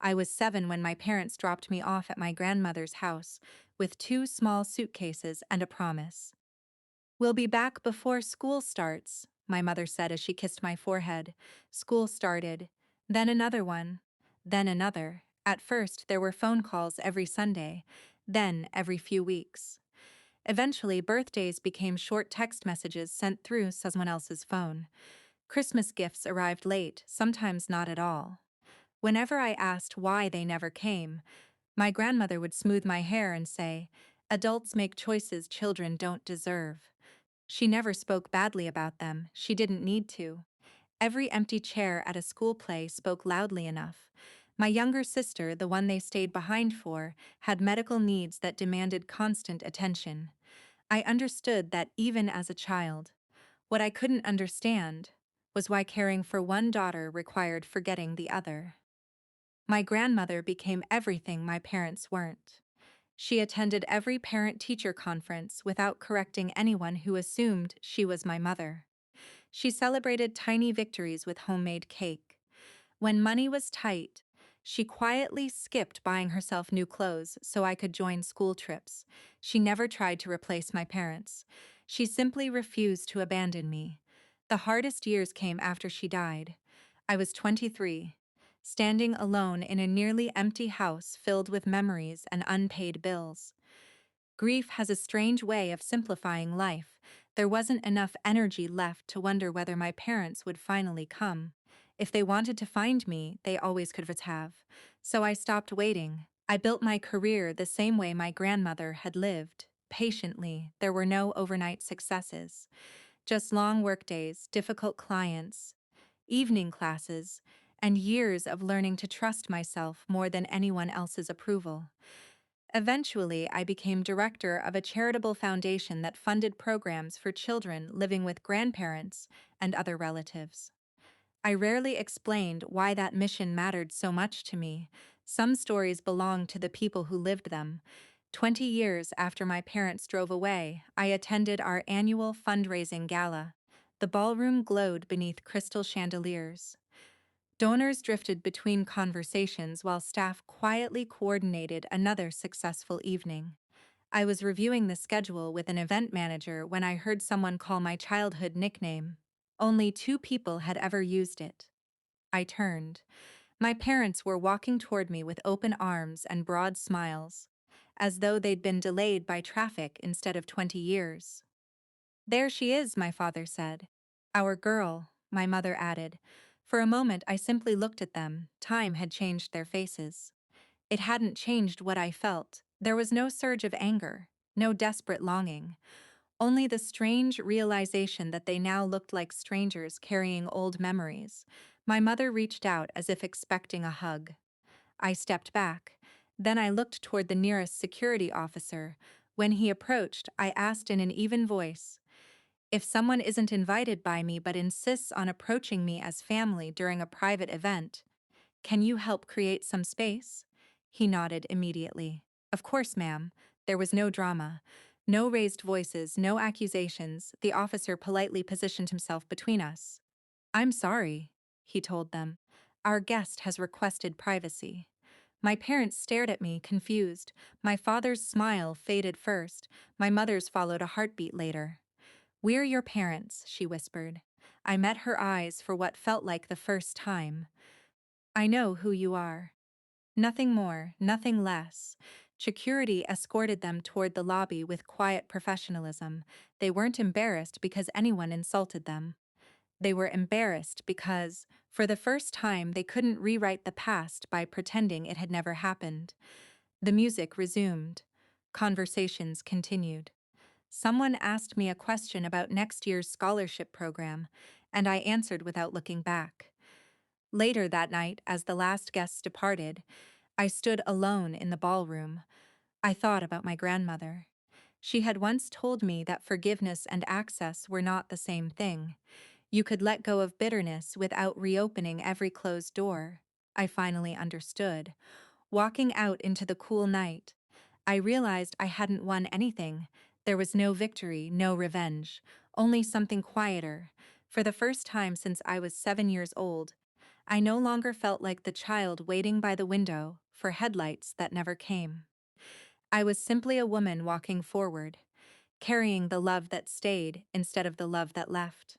I was 7 when my parents dropped me off at my grandmother's house with 2 small suitcases and a promise. "We'll be back before school starts," my mother said as she kissed my forehead. School started. Then another one. Then another. At first, there were phone calls every Sunday. Then every few weeks. Eventually, birthdays became short text messages sent through someone else's phone. Christmas gifts arrived late, sometimes not at all. Whenever I asked why they never came, my grandmother would smooth my hair and say, "Adults make choices children don't deserve." She never spoke badly about them, she didn't need to. Every empty chair at a school play spoke loudly enough. My younger sister, the one they stayed behind for, had medical needs that demanded constant attention. I understood that even as a child. What I couldn't understand was why caring for one daughter required forgetting the other. My grandmother became everything my parents weren't. She attended every parent-teacher conference without correcting anyone who assumed she was my mother. She celebrated tiny victories with homemade cake. When money was tight, she quietly skipped buying herself new clothes so I could join school trips. She never tried to replace my parents. She simply refused to abandon me. The hardest years came after she died. I was 23, standing alone in a nearly empty house filled with memories and unpaid bills. Grief has a strange way of simplifying life. There wasn't enough energy left to wonder whether my parents would finally come. If they wanted to find me, they always could have. So I stopped waiting. I built my career the same way my grandmother had lived. Patiently, there were no overnight successes. Just long workdays, difficult clients, evening classes, and years of learning to trust myself more than anyone else's approval. Eventually, I became director of a charitable foundation that funded programs for children living with grandparents and other relatives. I rarely explained why that mission mattered so much to me. Some stories belong to the people who lived them. 20 years after my parents drove away, I attended our annual fundraising gala. The ballroom glowed beneath crystal chandeliers. Donors drifted between conversations while staff quietly coordinated another successful evening. I was reviewing the schedule with an event manager when I heard someone call my childhood nickname. Only 2 people had ever used it. I turned. My parents were walking toward me with open arms and broad smiles, as though they'd been delayed by traffic instead of 20 years. "There she is," my father said. "Our girl," my mother added. For a moment I simply looked at them. Time had changed their faces. It hadn't changed what I felt. There was no surge of anger, no desperate longing, only the strange realization that they now looked like strangers carrying old memories. My mother reached out as if expecting a hug. I stepped back. Then I looked toward the nearest security officer. When he approached, I asked in an even voice, "If someone isn't invited by me but insists on approaching me as family during a private event, can you help create some space?" He nodded immediately. "Of course, ma'am." There was no drama. No raised voices, no accusations. The officer politely positioned himself between us. "I'm sorry," he told them. "Our guest has requested privacy." My parents stared at me, confused. My father's smile faded first. My mother's followed a heartbeat later. "We're your parents," she whispered. I met her eyes for what felt like the first time. "I know who you are." Nothing more, nothing less. Security escorted them toward the lobby with quiet professionalism. They weren't embarrassed because anyone insulted them. They were embarrassed because, for the first time, they couldn't rewrite the past by pretending it had never happened. The music resumed. Conversations continued. Someone asked me a question about next year's scholarship program, and I answered without looking back. Later that night, as the last guests departed, I stood alone in the ballroom. I thought about my grandmother. She had once told me that forgiveness and access were not the same thing. You could let go of bitterness without reopening every closed door. I finally understood. Walking out into the cool night, I realized I hadn't won anything. There was no victory, no revenge, only something quieter. For the first time since I was 7 years old, I no longer felt like the child waiting by the window for headlights that never came. I was simply a woman walking forward, carrying the love that stayed instead of the love that left.